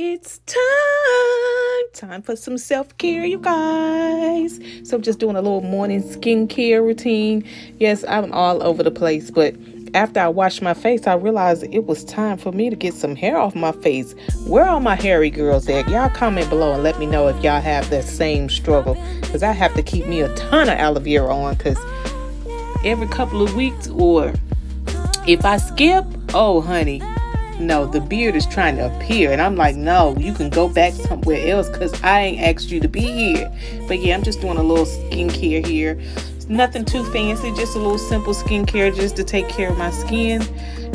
It's time for some self-care, you guys. So I'm just doing a little morning skincare routine. Yes, I'm all over the place, but after I washed my face, I realized it was time for me to get some hair off my face. Where are my hairy girls at? Y'all comment below and let me know if y'all have that same struggle, because I have to keep me a ton of aloe vera on, because every couple of weeks, or if I skip, oh honey, no, the beard is trying to appear. And I'm like, no, you can go back somewhere else, because I ain't asked you to be here. But yeah, I'm just doing a little skincare here. Nothing too fancy, just a little simple skincare just to take care of my skin.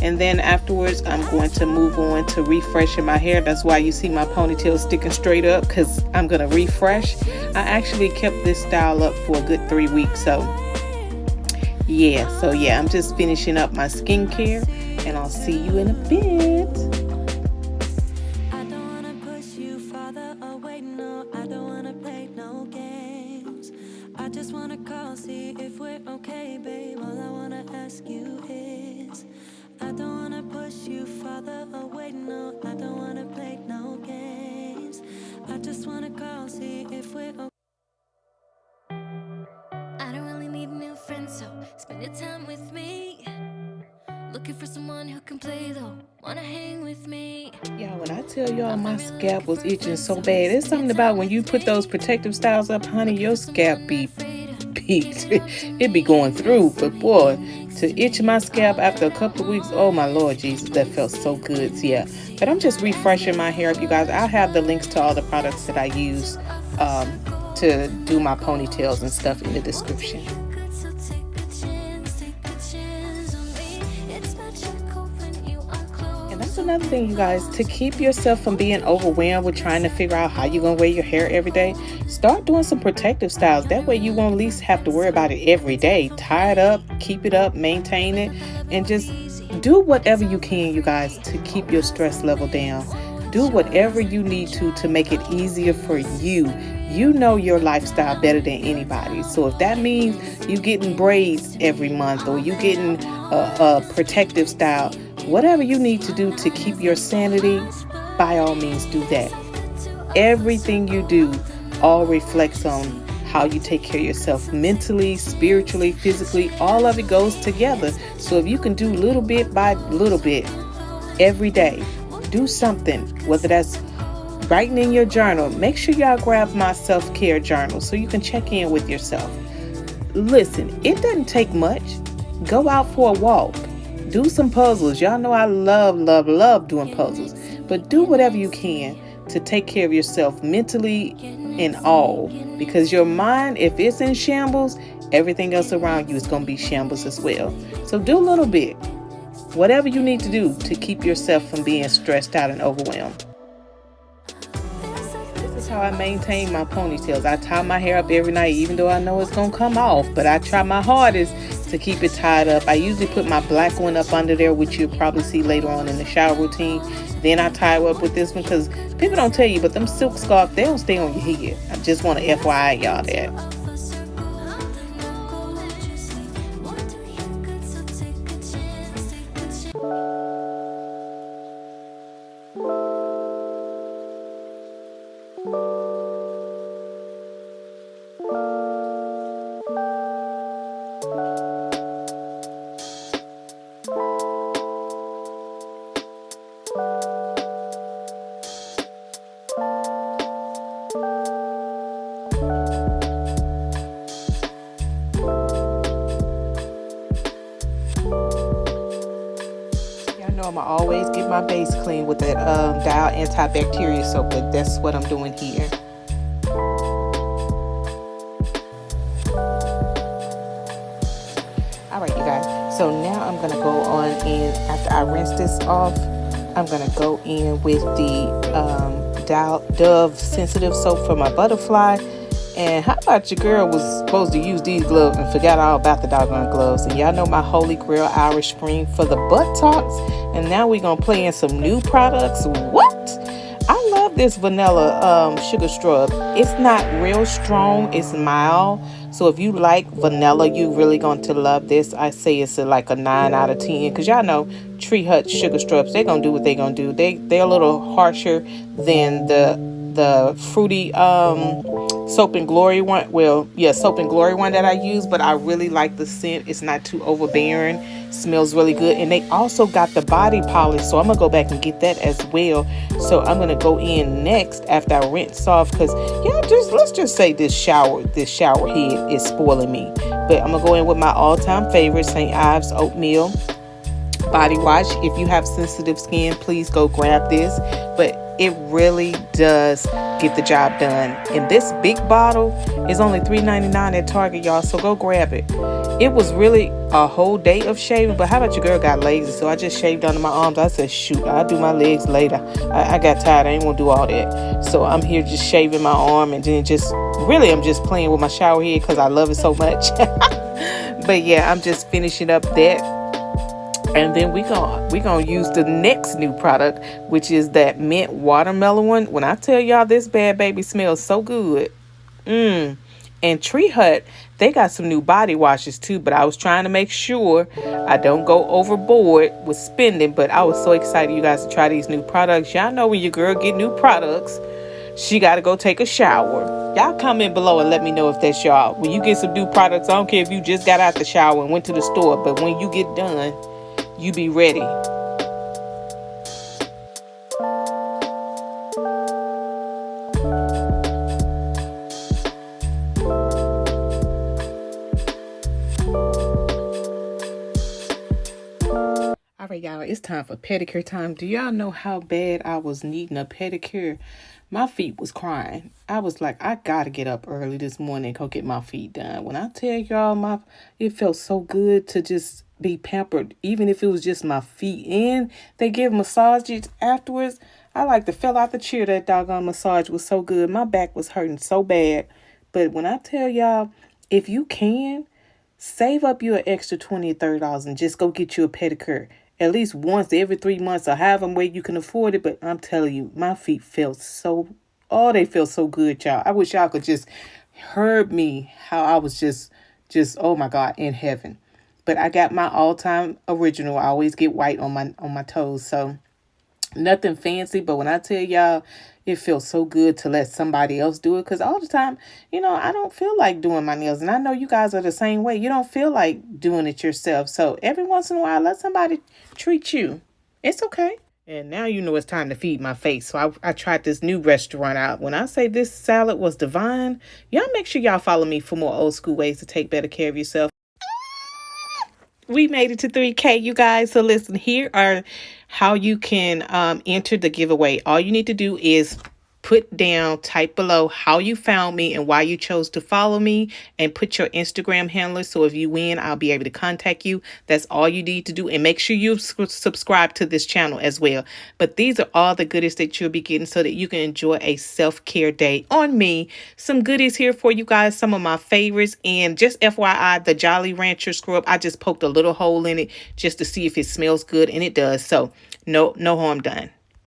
And then afterwards, I'm going to move on to refreshing my hair. That's why you see my ponytail sticking straight up, because I'm going to refresh. I actually kept this style up for a good 3 weeks. So yeah, I'm just finishing up my skincare, and I'll see you in a bit. I don't wanna push you farther away, no, I don't wanna play no games. I just wanna call, see if we're okay, babe. All I wanna ask you is, I don't wanna push you farther away, no, I don't wanna play no games. I just wanna call, see if we're okay. I don't really need new friends, so spend your time with me. Looking for someone who can play though, wanna hang with me. Y'all, when I tell y'all my scalp was itching so bad, it's something about when you put those protective styles up, honey, your scalp be peaked. It be going through. But boy, to itch my scalp after a couple of weeks, oh my Lord Jesus, that felt so good. Yeah, but I'm just refreshing my hair up, you guys. I'll have the links to all the products that I use to do my ponytails and stuff in the description. And that's another thing, you guys, to keep yourself from being overwhelmed with trying to figure out how you're going to wear your hair every day. Start doing some protective styles. That way you won't at least have to worry about it every day. Tie it up, keep it up, maintain it, and just do whatever you can, you guys, to keep your stress level down. Do whatever you need to make it easier for you. You know your lifestyle better than anybody. So if that means you getting braids every month, or you getting a protective style, whatever you need to do to keep your sanity, by all means do that. Everything you do all reflects on how you take care of yourself mentally, spiritually, physically. All of it goes together. So if you can do little bit by little bit every day, do something, whether that's writing in your journal. Make sure y'all grab my self-care journal so you can check in with yourself. Listen, it doesn't take much. Go out for a walk. Do some puzzles. Y'all know I love doing puzzles. But do whatever you can to take care of yourself mentally and all. Because your mind, if it's in shambles, everything else around you is going to be shambles as well. So do a little bit. Whatever you need to do to keep yourself from being stressed out and overwhelmed. This is how I maintain my ponytails. I tie my hair up every night, even though I know it's going to come off. But I try my hardest to keep it tied up. I usually put my black one up under there, which you'll probably see later on in the shower routine. Then I tie up with this one, because people don't tell you, but them silk scarves, they don't stay on your head. I just want to FYI y'all that. I'ma always get my base clean with that Dial antibacterial soap, but that's what I'm doing here. Alright, you guys, so now I'm gonna go on in. After I rinse this off, I'm gonna go in with the Dove sensitive soap for my butterfly. And how about your girl was supposed to use these gloves and forgot all about the doggone gloves? And y'all know my holy grail Irish Spring for the buttocks. And now we're going to play in some new products. What? I love this vanilla sugar scrub. It's not real strong. It's mild. So if you like vanilla, you really going to love this. I say it's like a 9 out of 10, because y'all know Tree Hut sugar straps, they're gonna do what they're gonna do. They're a little harsher than the fruity Soap and Glory one. Well, yeah, Soap and Glory one that I use, but I really like the scent. It's not too overbearing. Smells really good. And they also got the body polish, so I'm gonna go back and get that as well. So I'm gonna go in next after I rinse off, because yeah, just let's just say this shower head is spoiling me. But I'm gonna go in with my all-time favorite, St. Ives Oatmeal body wash. If you have sensitive skin, please go grab this. But it really does get the job done. And this big bottle is only $3.99 at Target, y'all. So go grab it. It was really a whole day of shaving, but how about your girl got lazy? So I just shaved under my arms. I said, shoot, I'll do my legs later. I got tired. I ain't gonna do all that. So I'm here just shaving my arm, and then I'm just playing with my shower head because I love it so much. But yeah, I'm just finishing up that. And then we gonna use the next new product, which is that mint watermelon one. When I tell y'all, this bad baby smells so good. And Tree Hut, they got some new body washes too, but I was trying to make sure I don't go overboard with spending. But I was so excited, you guys, to try these new products. Y'all know when your girl get new products, she got to go take a shower. Y'all comment below and let me know if that's y'all. When you get some new products, I don't care if you just got out the shower and went to the store, but when you get done, you be ready. All right, y'all, it's time for pedicure time. Do y'all know how bad I was needing a pedicure? My feet was crying. I was like, I gotta get up early this morning and go get my feet done. When I tell y'all, it felt so good to just be pampered, even if it was just my feet. And they give massages afterwards. I like to fell out the chair. That doggone massage was so good. My back was hurting so bad. But when I tell y'all, if you can, save up your extra $20 or $30 and just go get you a pedicure. At least once every 3 months, or however way you can afford it. But I'm telling you, my feet felt they feel so good, y'all. I wish y'all could just heard me how I was just, oh my God, in heaven. But I got my all-time original. I always get white on my toes, so nothing fancy. But when I tell y'all, it feels so good to let somebody else do it, because all the time, I don't feel like doing my nails, and I know you guys are the same way. You don't feel like doing it yourself, so every once in a while, let somebody treat you. It's okay. And now you know it's time to feed my face. So I tried this new restaurant out. When I say this salad was divine, y'all make sure y'all follow me for more old school ways to take better care of yourself. We made it to 3K, you guys. So listen, here are how you can enter the giveaway. All you need to do is type below how you found me and why you chose to follow me, and put your Instagram handler. So if you win, I'll be able to contact you. That's all you need to do. And make sure you subscribe to this channel as well. But these are all the goodies that you'll be getting so that you can enjoy a self-care day on me. Some goodies here for you guys, some of my favorites. And just FYI, the Jolly Rancher scrub, I just poked a little hole in it just to see if it smells good, and it does. So no harm done.